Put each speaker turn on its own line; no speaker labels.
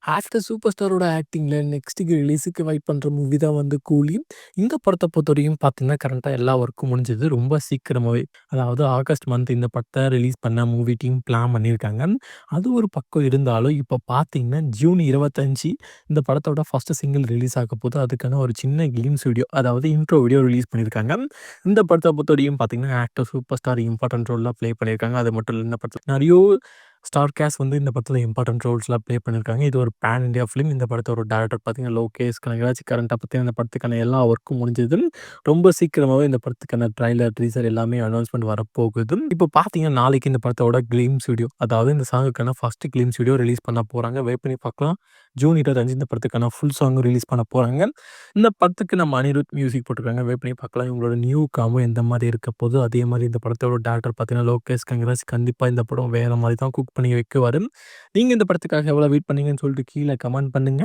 After super ஸ்டாரோட ஆக்டிங்கில நெக்ஸ்ட்டுக்கு ரிலீஸுக்கு wait பண்ணுற movie தான் வந்து கூலி. இந்த படத்த பொறுத்தவரைக்கும் பார்த்தீங்கன்னா, கரண்ட்டா எல்லா ஒர்க்கும் முடிஞ்சது ரொம்ப சீக்கிரமாவே. அதாவது ஆகஸ்ட் மந்த் இந்த படத்த ரிலீஸ் பண்ண மூவி டீம் பிளான் பண்ணியிருக்காங்க. அது ஒரு பக்கம் இருந்தாலும், இப்போ பார்த்தீங்கன்னா, ஜூன் 25 இந்த படத்தோட ஃபர்ஸ்ட் சிங்கிள் ரிலீஸ் ஆகப்போது. அதுக்கான ஒரு சின்ன கிளிம்ஸ் வீடியோ, அதாவது இன்ட்ரோ வீடியோ ரிலீஸ் பண்ணியிருக்காங்க. இந்த படத்த பொறுத்தவரைக்கும் பார்த்தீங்கன்னா, ஆக்டர் சூப்பர் ஸ்டார் இம்பார்ட்டன்ட் ரோல்லாம் ப்ளே பண்ணியிருக்காங்க. அது மட்டும் இல்ல, இந்த படத்துல நெறைய ஸ்டார் கேஸ்ட் வந்து இந்த படத்துல இம்பார்ட்டன்ட் ரோல்ஸ்லாம் ப்ளே பண்ணியிருக்காங்க. இது ஒரு பேன் இண்டியா ஃபிலிம். இந்த படத்தோட டைரக்டர் பார்த்தீங்கன்னா, லோகேஷ் கனகராஜ். கரண்ட்டா பார்த்தீங்கன்னா, இந்த படத்துக்கான எல்லா ஒர்க்கும் முடிஞ்சது. ரொம்ப சீக்கிரமாவே இந்த படத்துக்கான ட்ரைலர், டீசர் எல்லாமே அனௌன்ஸ்மென்ட் வரப்போகுது. இப்போ பார்த்தீங்கன்னா, நாளைக்கு இந்த படத்தோட கிளிம்ஸ் வீடியோ, அதாவது இந்த சாங்குக்கான ஃபர்ஸ்ட் கிளிம்ஸ் வீடியோ ரிலீஸ் பண்ண போறாங்க. வெயிட் பண்ணி பார்க்கலாம். ஜூன் 25 இந்த படத்துக்கான ஃபுல் சாங்கும் ரிலீஸ் பண்ண போறாங்க. இந்த படத்துக்கு நம்ம அனிருத் மியூசிக் போட்டிருக்காங்க. வெயிட் பண்ணி பார்க்கலாம். இவங்களோட நியூ காம்போ எந்த மாரி இருக்க போது. அதே மாரி இந்த படத்தோட டைரக்டர் பார்த்தீங்கன்னா, லோகேஷ் கனகராஜ். கண்டிப்பா இந்த படம் வேற மாரி தான் குக் பண்ணி வைக்குவாரு. நீங்க இந்த படத்துக்காக எவ்வளோ வெயிட் பண்ணீங்கன்னு சொல்லிட்டு கீழ கமெண்ட் பண்ணுங்க.